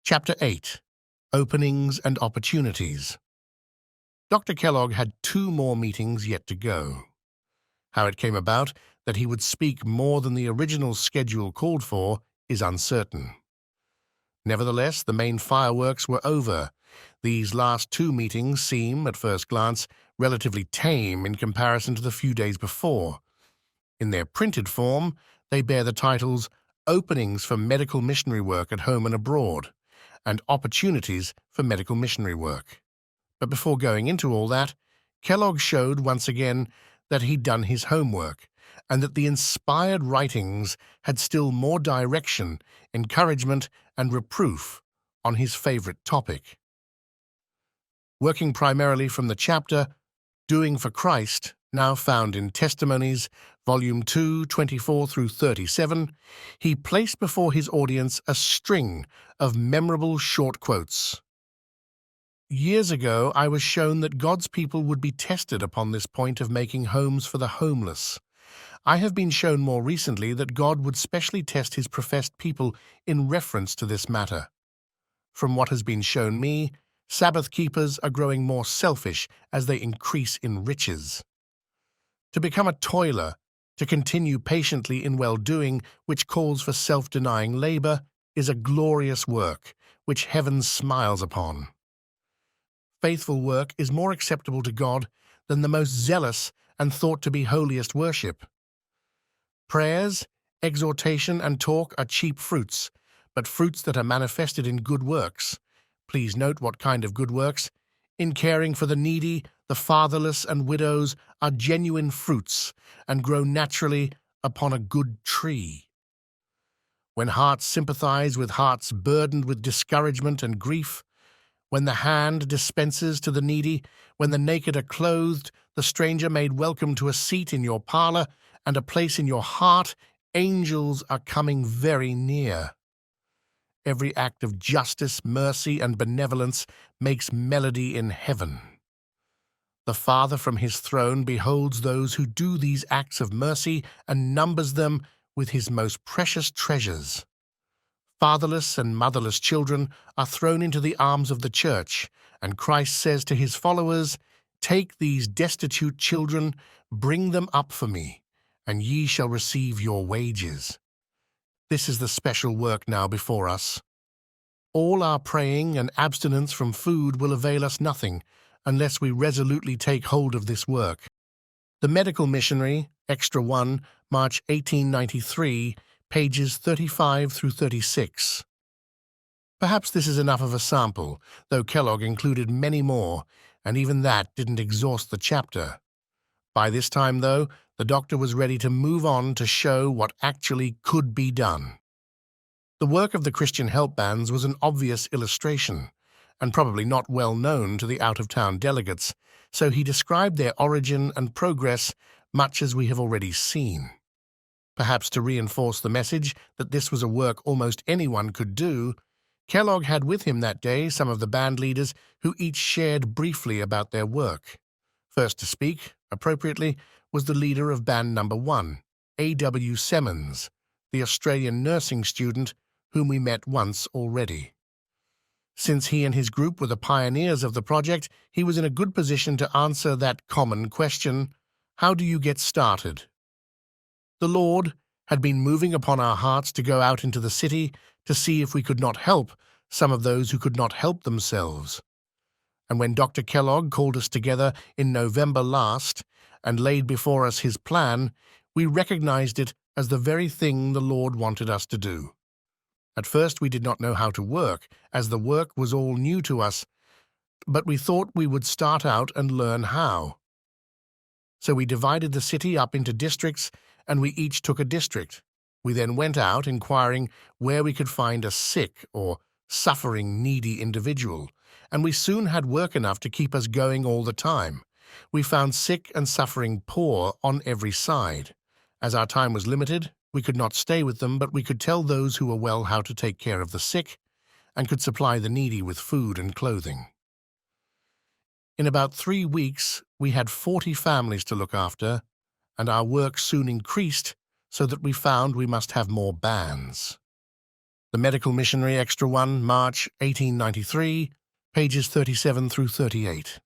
Chapter 8. Openings and Opportunities. Dr. Kellogg had 2 more meetings yet to go. How it came about that he would speak more than the original schedule called for is uncertain. Nevertheless, the main fireworks were over. These last 2 meetings seem, at first glance, relatively tame in comparison to the few days before. In their printed form, they bear the titles Openings for Medical Missionary Work at Home and Abroad and Opportunities for Medical Missionary Work. But before going into all that, Kellogg showed once again that he'd done his homework and that the inspired writings had still more direction, encouragement, and reproof on his favorite topic. Working primarily from the chapter Doing for Christ, now found in Testimonies, Volume 2, 24 through 37, he placed before his audience a string of memorable short quotes. Years ago, I was shown that God's people would be tested upon this point of making homes for the homeless. I have been shown more recently that God would specially test his professed people in reference to this matter. From what has been shown me, Sabbath keepers are growing more selfish as they increase in riches. To become a toiler, to continue patiently in well-doing, which calls for self-denying labor, is a glorious work, which heaven smiles upon. Faithful work is more acceptable to God than the most zealous and thought to be holiest worship. Prayers, exhortation, and talk are cheap fruits, but fruits that are manifested in good works. Please note what kind of good works. In caring for the needy, the fatherless, and widows are genuine fruits and grow naturally upon a good tree. When hearts sympathize with hearts burdened with discouragement and grief, when the hand dispenses to the needy, when the naked are clothed, the stranger made welcome to a seat in your parlor and a place in your heart, angels are coming very near. Every act of justice, mercy, and benevolence makes melody in heaven. The Father from his throne beholds those who do these acts of mercy and numbers them with his most precious treasures. Fatherless and motherless children are thrown into the arms of the church, and Christ says to his followers, "Take these destitute children, bring them up for me, and ye shall receive your wages." This is the special work now before us. All our praying and abstinence from food will avail us nothing unless we resolutely take hold of this work. The Medical Missionary, Extra 1, March 1893, pages 35 through 36. Perhaps this is enough of a sample, though Kellogg included many more, and even that didn't exhaust the chapter. By this time, though, the doctor was ready to move on to show what actually could be done. The work of the Christian help bands was an obvious illustration, and probably not well known to the out-of-town delegates, so he described their origin and progress much as we have already seen. Perhaps to reinforce the message that this was a work almost anyone could do, Kellogg had with him that day some of the band leaders who each shared briefly about their work. First to speak, appropriately, was the leader of Band Number 1, A.W. Semmons, the Australian nursing student whom we met once already. Since he and his group were the pioneers of the project, he was in a good position to answer that common question, how do you get started? The Lord had been moving upon our hearts to go out into the city to see if we could not help some of those who could not help themselves. And when Dr. Kellogg called us together in November last and laid before us his plan, we recognized it as the very thing the Lord wanted us to do. At first we did not know how to work, as the work was all new to us, but we thought we would start out and learn how. So we divided the city up into districts, and we each took a district. We then went out inquiring where we could find a sick or suffering needy individual, and we soon had work enough to keep us going all the time. We found sick and suffering poor on every side. As our time was limited, we could not stay with them, but we could tell those who were well how to take care of the sick and could supply the needy with food and clothing. In about 3 weeks, we had 40 families to look after, and our work soon increased so that we found we must have more bands. The Medical Missionary, Extra 1, March 1893, pages 37 through 38.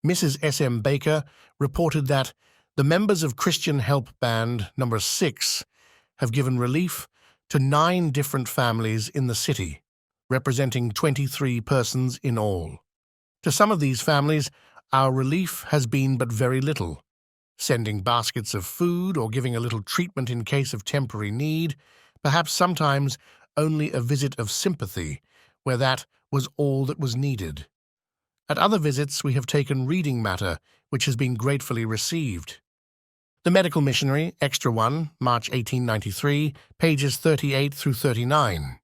Mrs. S.M. Baker reported that the members of Christian Help Band No. 6 have given relief to 9 different families in the city, representing 23 persons in all. To some of these families, our relief has been but very little, sending baskets of food or giving a little treatment in case of temporary need, perhaps sometimes only a visit of sympathy, where that was all that was needed. At other visits, we have taken reading matter, which has been gratefully received. The Medical Missionary, Extra 1, March 1893, pages 38 through 39.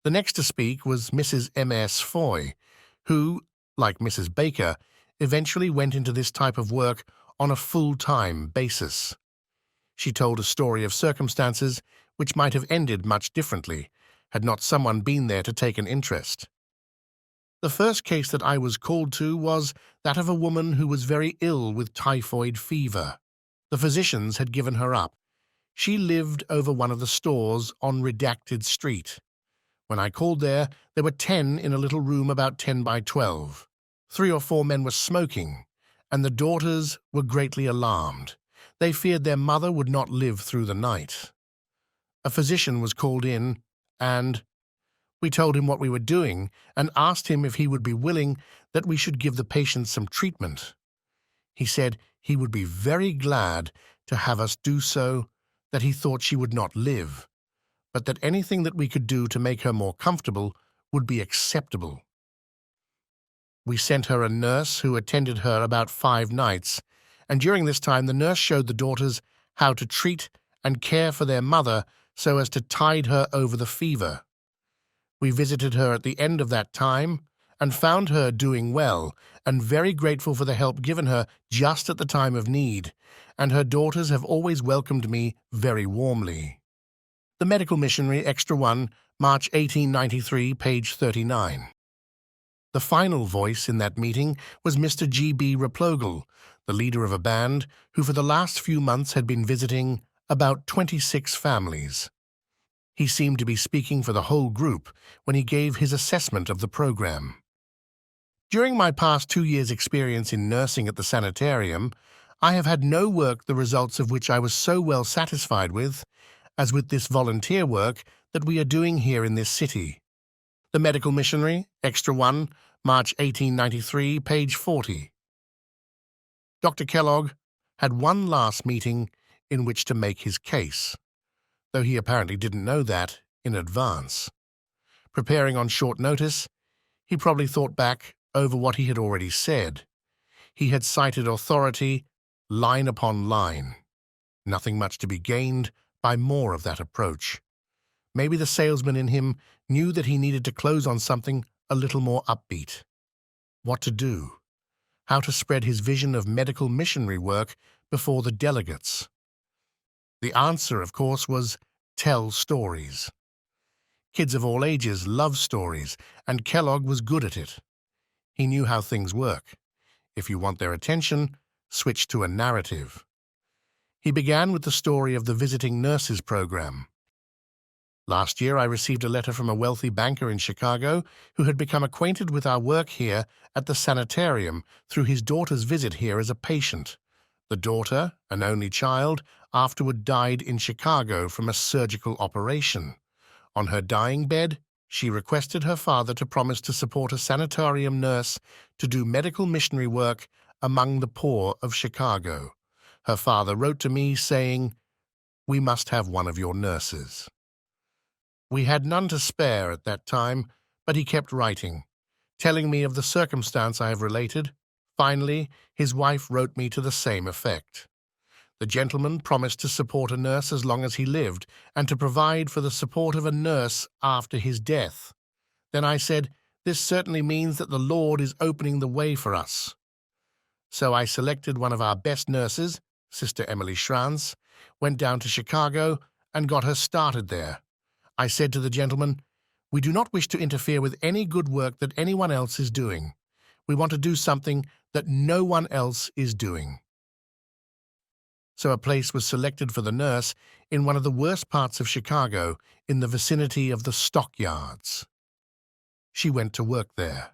The next to speak was Mrs. M.S. Foy, who, like Mrs. Baker, eventually went into this type of work on a full-time basis. She told a story of circumstances which might have ended much differently had not someone been there to take an interest. The first case that I was called to was that of a woman who was very ill with typhoid fever. The physicians had given her up. She lived over one of the stores on Redacted Street. When I called there were 10 in a little room about 10 by 12. 3 or 4 men were smoking, and the daughters were greatly alarmed. They feared their mother would not live through the night. A physician was called in, and we told him what we were doing and asked him if he would be willing that we should give the patient some treatment. He said he would be very glad to have us do so, that he thought she would not live, but that anything that we could do to make her more comfortable would be acceptable. We sent her a nurse who attended her about 5 nights, and during this time the nurse showed the daughters how to treat and care for their mother so as to tide her over the fever. We visited her at the end of that time and found her doing well and very grateful for the help given her just at the time of need, and her daughters have always welcomed me very warmly. The Medical Missionary, Extra 1, March 1893, page 39. The final voice in that meeting was Mr. G.B. Replogle, the leader of a band who for the last few months had been visiting about 26 families. He seemed to be speaking for the whole group when he gave his assessment of the program. During my past 2 years' experience in nursing at the sanitarium, I have had no work the results of which I was so well satisfied with as with this volunteer work that we are doing here in this city. The Medical Missionary, Extra 1, March 1893, page 40. Dr. Kellogg had one last meeting in which to make his case, though he apparently didn't know that in advance. Preparing on short notice, he probably thought back over what he had already said. He had cited authority line upon line. Nothing much to be gained by more of that approach. Maybe the salesman in him knew that he needed to close on something a little more upbeat. What to do? How to spread his vision of medical missionary work before the delegates? The answer, of course, was tell stories. Kids of all ages love stories, and Kellogg was good at it. He knew how things work. If you want their attention, switch to a narrative. He began with the story of the visiting nurses program. Last year, I received a letter from a wealthy banker in Chicago who had become acquainted with our work here at the sanitarium through his daughter's visit here as a patient. The daughter, an only child, afterward died in Chicago from a surgical operation. On her dying bed, she requested her father to promise to support a sanitarium nurse to do medical missionary work among the poor of Chicago. Her father wrote to me saying, "We must have one of your nurses." We had none to spare at that time, but he kept writing, telling me of the circumstance I have related. Finally, his wife wrote me to the same effect. The gentleman promised to support a nurse as long as he lived, and to provide for the support of a nurse after his death. Then I said, "This certainly means that the Lord is opening the way for us." So I selected one of our best nurses, Sister Emily Schranz, went down to Chicago, and got her started there. I said to the gentleman, "We do not wish to interfere with any good work that anyone else is doing. We want to do something that no one else is doing." so a place was selected for the nurse in one of the worst parts of Chicago, in the vicinity of the stockyards. She went to work there.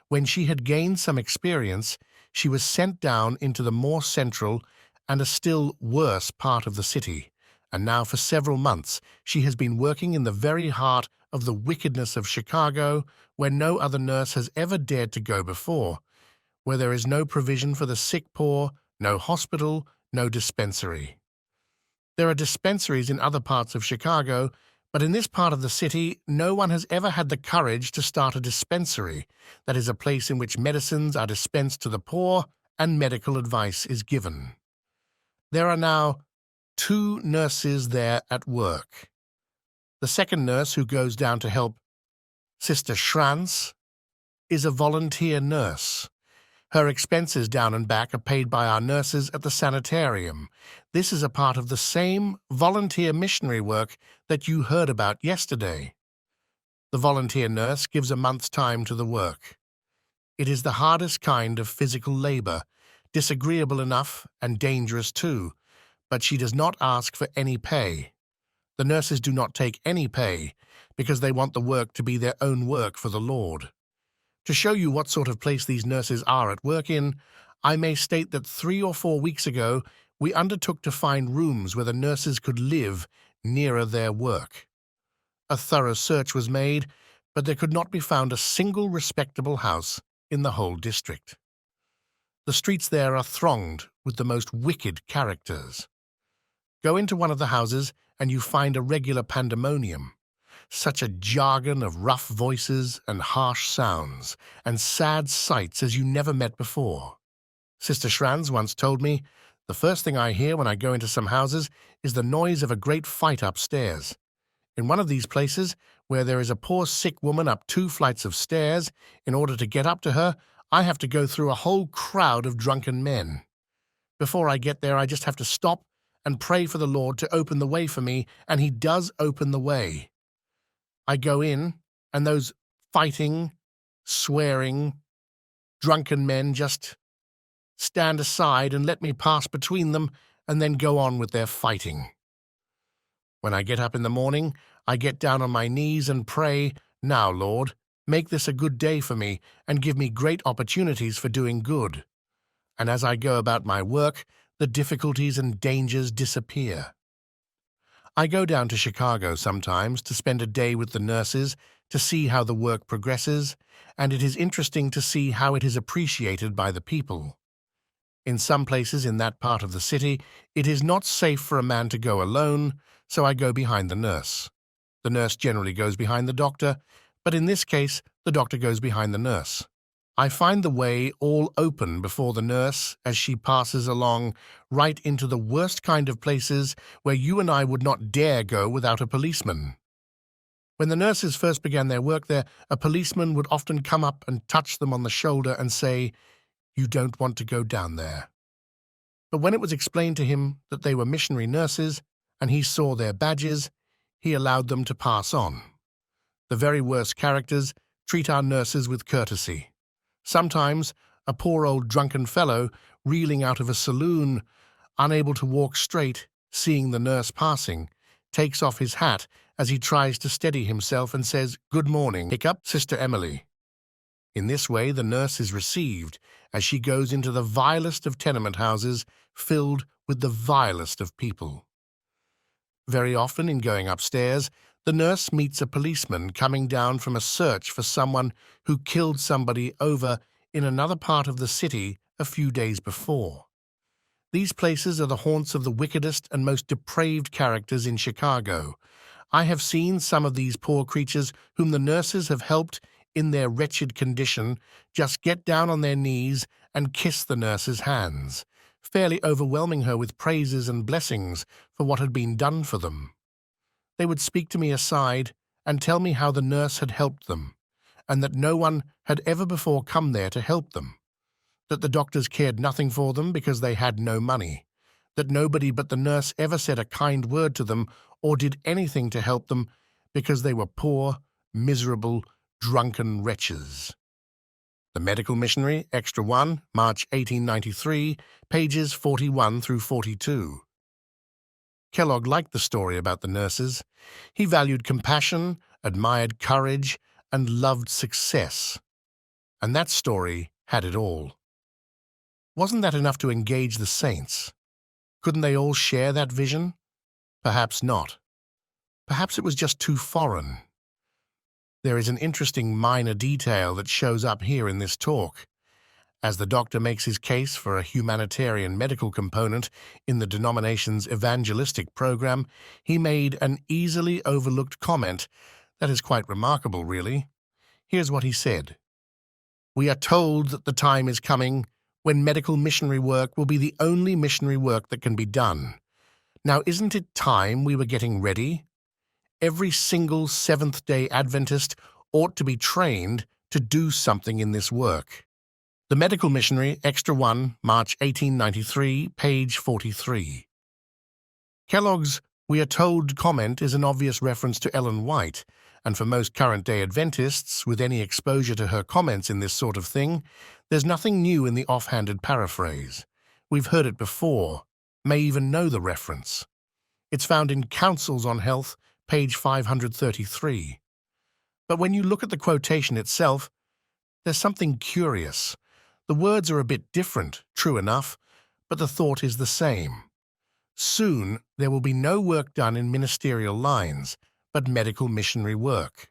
When she had gained some experience, she was sent down into the more central and a still worse part of the city, and now for several months she has been working in the very heart of the wickedness of Chicago, where no other nurse has ever dared to go before, where there is no provision for the sick poor, no hospital, no dispensary. There are dispensaries in other parts of Chicago, but in this part of the city, no one has ever had the courage to start a dispensary, that is, a place in which medicines are dispensed to the poor and medical advice is given. There are now 2 nurses there at work. The second nurse, who goes down to help Sister Schranz, is a volunteer nurse. Her expenses down and back are paid by our nurses at the sanitarium. This is a part of the same volunteer missionary work that you heard about yesterday. The volunteer nurse gives a month's time to the work. It is the hardest kind of physical labor, disagreeable enough and dangerous too, but she does not ask for any pay. The nurses do not take any pay because they want the work to be their own work for the Lord. To show you what sort of place these nurses are at work in, I may state that 3 or 4 weeks ago we undertook to find rooms where the nurses could live nearer their work. A thorough search was made, but there could not be found a single respectable house in the whole district. The streets there are thronged with the most wicked characters. Go into one of the houses and you find a regular pandemonium. Such a jargon of rough voices and harsh sounds and sad sights as you never met before. Sister Schranz once told me, "The first thing I hear when I go into some houses is the noise of a great fight upstairs. In one of these places, where there is a poor sick woman up 2 flights of stairs, in order to get up to her, I have to go through a whole crowd of drunken men. Before I get there, I just have to stop and pray for the Lord to open the way for me, and He does open the way. I go in, and those fighting, swearing, drunken men just stand aside and let me pass between them and then go on with their fighting. When I get up in the morning, I get down on my knees and pray, 'Now, Lord, make this a good day for me and give me great opportunities for doing good.' And as I go about my work, the difficulties and dangers disappear. I go down to Chicago sometimes to spend a day with the nurses to see how the work progresses, and it is interesting to see how it is appreciated by the people. In some places in that part of the city, it is not safe for a man to go alone, so I go behind the nurse. The nurse generally goes behind the doctor, but in this case, the doctor goes behind the nurse. I find the way all open before the nurse as she passes along right into the worst kind of places where you and I would not dare go without a policeman. When the nurses first began their work there, a policeman would often come up and touch them on the shoulder and say, "You don't want to go down there." But when it was explained to him that they were missionary nurses and he saw their badges, he allowed them to pass on. The very worst characters treat our nurses with courtesy. Sometimes a poor old drunken fellow, reeling out of a saloon, unable to walk straight, seeing the nurse passing, takes off his hat as he tries to steady himself and says, "Good morning, hiccup, Sister Emily." In this way the nurse is received as she goes into the vilest of tenement houses filled with the vilest of people. Very often in going upstairs, the nurse meets a policeman coming down from a search for someone who killed somebody over in another part of the city a few days before. These places are the haunts of the wickedest and most depraved characters in Chicago. I have seen some of these poor creatures whom the nurses have helped in their wretched condition just get down on their knees and kiss the nurse's hands, fairly overwhelming her with praises and blessings for what had been done for them. They would speak to me aside and tell me how the nurse had helped them, and that no one had ever before come there to help them, that the doctors cared nothing for them because they had no money, that nobody but the nurse ever said a kind word to them or did anything to help them because they were poor, miserable, drunken wretches. The Medical Missionary, Extra 1, March 1893, pages 41 through 42. Kellogg liked the story about the nurses. He valued compassion, admired courage, and loved success. And that story had it all. Wasn't that enough to engage the saints? Couldn't they all share that vision? Perhaps not. Perhaps it was just too foreign. There is an interesting minor detail that shows up here in this talk. As the doctor makes his case for a humanitarian medical component in the denomination's evangelistic program, he made an easily overlooked comment that is quite remarkable, really. Here's what he said. "We are told that the time is coming when medical missionary work will be the only missionary work that can be done. Now, isn't it time we were getting ready? Every single Seventh-day Adventist ought to be trained to do something in this work." The Medical Missionary, Extra 1, March 1893, page 43. Kellogg's "we are told" comment is an obvious reference to Ellen White, and for most current-day Adventists with any exposure to her comments in this sort of thing, there's nothing new in the offhanded paraphrase. We've heard it before, may even know the reference. It's found in Counsels on Health, page 533. But when you look at the quotation itself, there's something curious. The words are a bit different, true enough, but the thought is the same. Soon there will be no work done in ministerial lines, but medical missionary work.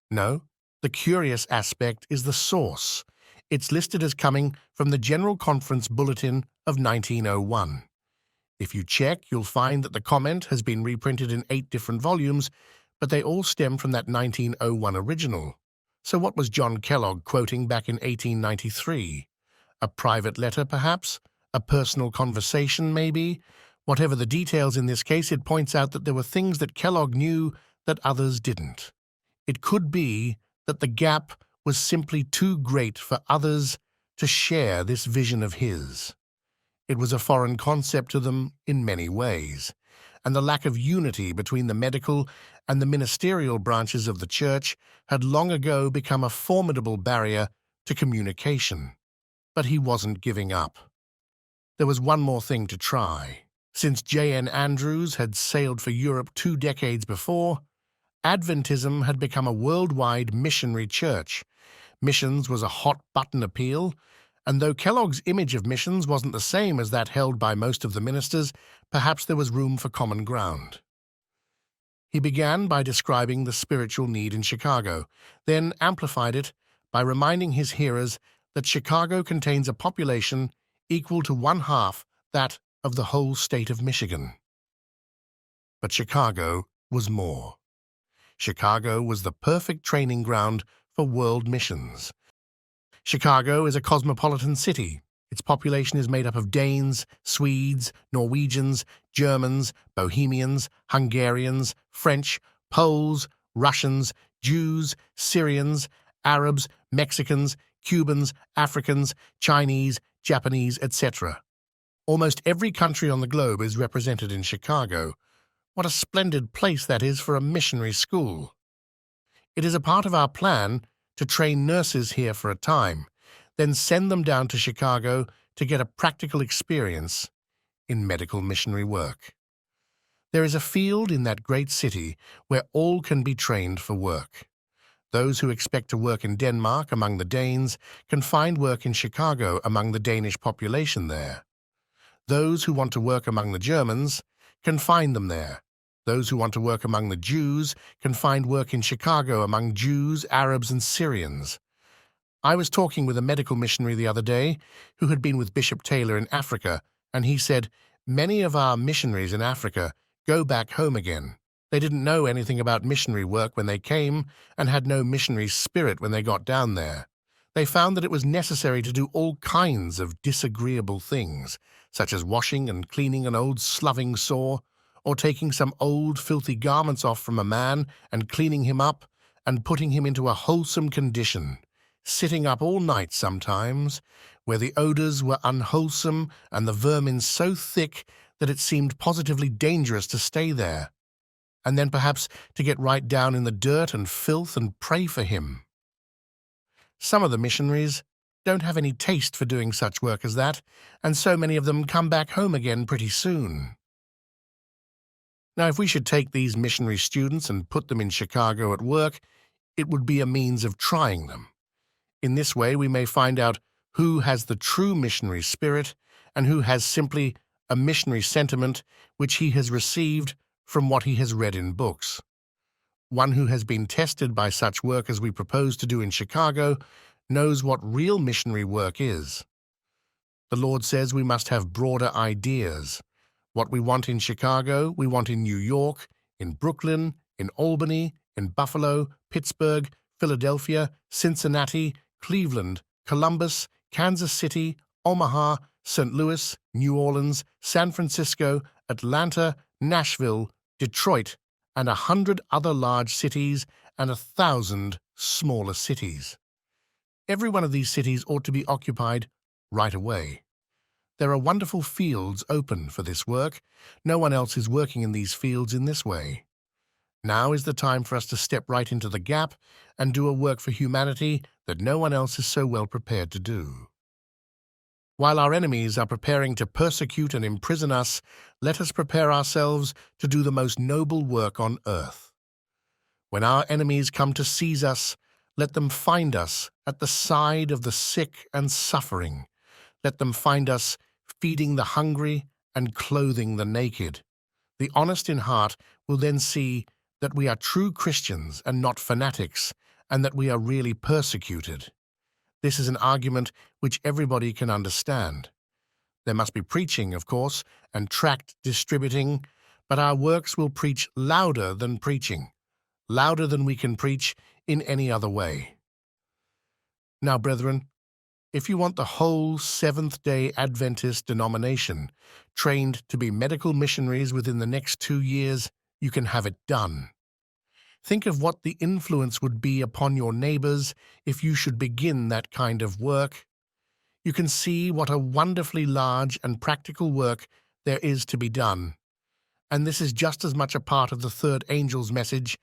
No, the curious aspect is the source. It's listed as coming from the General Conference Bulletin of 1901. If you check, you'll find that the comment has been reprinted in 8 different volumes, but they all stem from that 1901 original. So what was John Kellogg quoting back in 1893? A private letter, perhaps? A personal conversation, maybe? Whatever the details in this case, it points out that there were things that Kellogg knew that others didn't. It could be that the gap was simply too great for others to share this vision of his. It was a foreign concept to them in many ways, and the lack of unity between the medical and the ministerial branches of the church had long ago become a formidable barrier to communication. But he wasn't giving up. There was one more thing to try. Since J.N. Andrews had sailed for Europe 2 decades before, Adventism had become a worldwide missionary church. Missions was a hot-button appeal, and though Kellogg's image of missions wasn't the same as that held by most of the ministers, perhaps there was room for common ground. He began by describing the spiritual need in Chicago, then amplified it by reminding his hearers that Chicago contains a population equal to 1/2 that of the whole state of Michigan. But Chicago was more. Chicago was the perfect training ground for world missions. Chicago is a cosmopolitan city. Its population is made up of Danes, Swedes, Norwegians, Germans, Bohemians, Hungarians, French, Poles, Russians, Jews, Syrians, Arabs, Mexicans, Cubans, Africans, Chinese, Japanese, etc. Almost every country on the globe is represented in Chicago. What a splendid place that is for a missionary school. It is a part of our plan to train nurses here for a time, then send them down to Chicago to get a practical experience in medical missionary work. There is a field in that great city where all can be trained for work. Those who expect to work in Denmark among the Danes can find work in Chicago among the Danish population there. Those who want to work among the Germans can find them there. Those who want to work among the Jews can find work in Chicago among Jews, Arabs, and Syrians. I was talking with a medical missionary the other day who had been with Bishop Taylor in Africa, and he said, "Many of our missionaries in Africa go back home again. They didn't know anything about missionary work when they came and had no missionary spirit when they got down there. They found that it was necessary to do all kinds of disagreeable things, such as washing and cleaning an old sloughing sore, or taking some old filthy garments off from a man and cleaning him up and putting him into a wholesome condition, sitting up all night sometimes, where the odors were unwholesome and the vermin so thick that it seemed positively dangerous to stay there, and then perhaps to get right down in the dirt and filth and pray for him. Some of the missionaries don't have any taste for doing such work as that, and so many of them come back home again pretty soon. Now, if we should take these missionary students and put them in Chicago at work, it would be a means of trying them. In this way, we may find out who has the true missionary spirit and who has simply a missionary sentiment which he has received from what he has read in books. One who has been tested by such work as we propose to do in Chicago knows what real missionary work is. The Lord says we must have broader ideas. What we want in Chicago, we want in New York, in Brooklyn, in Albany, in Buffalo, Pittsburgh, Philadelphia, Cincinnati, Cleveland, Columbus, Kansas City, Omaha, St. Louis, New Orleans, San Francisco, Atlanta, Nashville, Detroit, and 100 other large cities and 1,000 smaller cities. Every one of these cities ought to be occupied right away. There are wonderful fields open for this work. No one else is working in these fields in this way. Now is the time for us to step right into the gap and do a work for humanity that no one else is so well prepared to do. While our enemies are preparing to persecute and imprison us, let us prepare ourselves to do the most noble work on earth. When our enemies come to seize us, let them find us at the side of the sick and suffering. Let them find us feeding the hungry and clothing the naked. The honest in heart will then see that we are true Christians and not fanatics, and that we are really persecuted. This is an argument which everybody can understand. There must be preaching, of course, and tract distributing, but our works will preach louder than preaching, louder than we can preach in any other way. Now, brethren, if you want the whole Seventh-day Adventist denomination trained to be medical missionaries within the next 2 years, you can have it done. Think of what the influence would be upon your neighbors if you should begin that kind of work. You can see what a wonderfully large and practical work there is to be done. And this is just as much a part of the third angel's message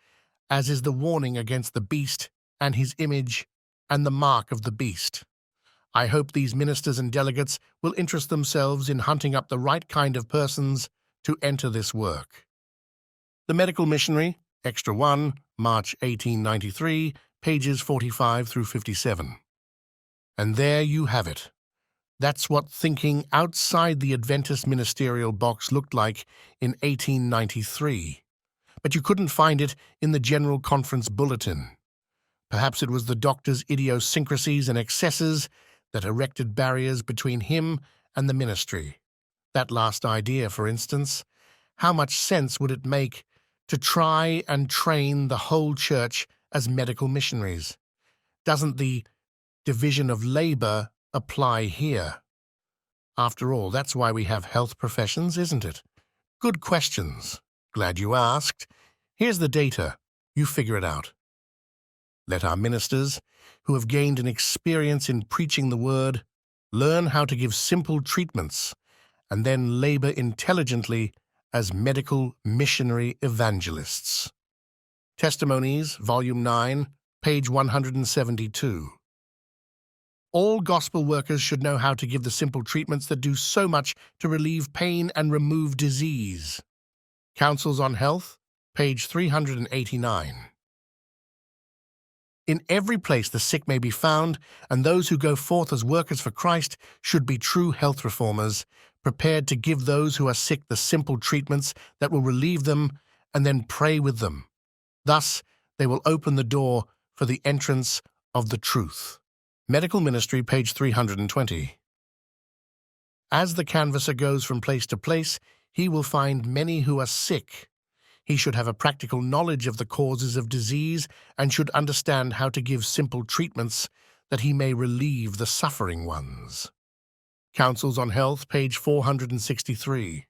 as is the warning against the beast and his image and the mark of the beast. I hope these ministers and delegates will interest themselves in hunting up the right kind of persons to enter this work. The Medical Missionary, Extra 1, March 1893, pages 45 through 57. And there you have it. That's what thinking outside the Adventist ministerial box looked like in 1893. But you couldn't find it in the General Conference Bulletin. Perhaps it was the doctor's idiosyncrasies and excesses that erected barriers between him and the ministry. That last idea, for instance, how much sense would it make to try and train the whole church as medical missionaries? Doesn't the division of labor apply here? After all, that's why we have health professions, isn't it? Good questions. Glad you asked. Here's the data. You figure it out. Let our ministers, who have gained an experience in preaching the word, learn how to give simple treatments and then labor intelligently as medical missionary evangelists. Testimonies, Volume 9, page 172. All gospel workers should know how to give the simple treatments that do so much to relieve pain and remove disease. Counsels on Health, page 389. In every place the sick may be found, and those who go forth as workers for Christ should be true health reformers, prepared to give those who are sick the simple treatments that will relieve them, and then pray with them. Thus, they will open the door for the entrance of the truth. Medical Ministry, page 320. As the canvasser goes from place to place, he will find many who are sick. He should have a practical knowledge of the causes of disease and should understand how to give simple treatments that he may relieve the suffering ones. Counsels on Health, page 463.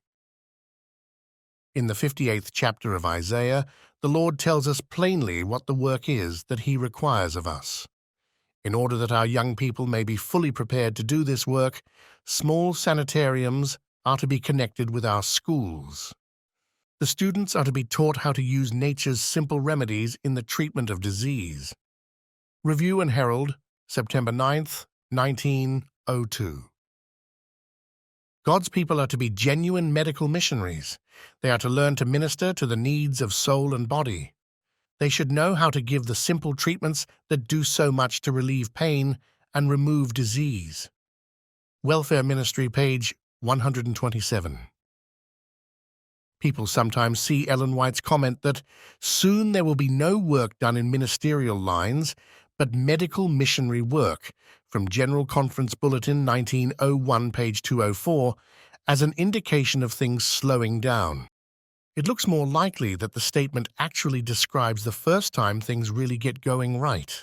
In the 58th chapter of Isaiah, the Lord tells us plainly what the work is that he requires of us. In order that our young people may be fully prepared to do this work, small sanitariums are to be connected with our schools. The students are to be taught how to use nature's simple remedies in the treatment of disease. Review and Herald, September 9th, 1902. God's people are to be genuine medical missionaries. They are to learn to minister to the needs of soul and body. They should know how to give the simple treatments that do so much to relieve pain and remove disease. Welfare Ministry, page 127. People sometimes see Ellen White's comment that soon there will be no work done in ministerial lines, but medical missionary work, from General Conference Bulletin 1901, page 204, as an indication of things slowing down. It looks more likely that the statement actually describes the first time things really get going right.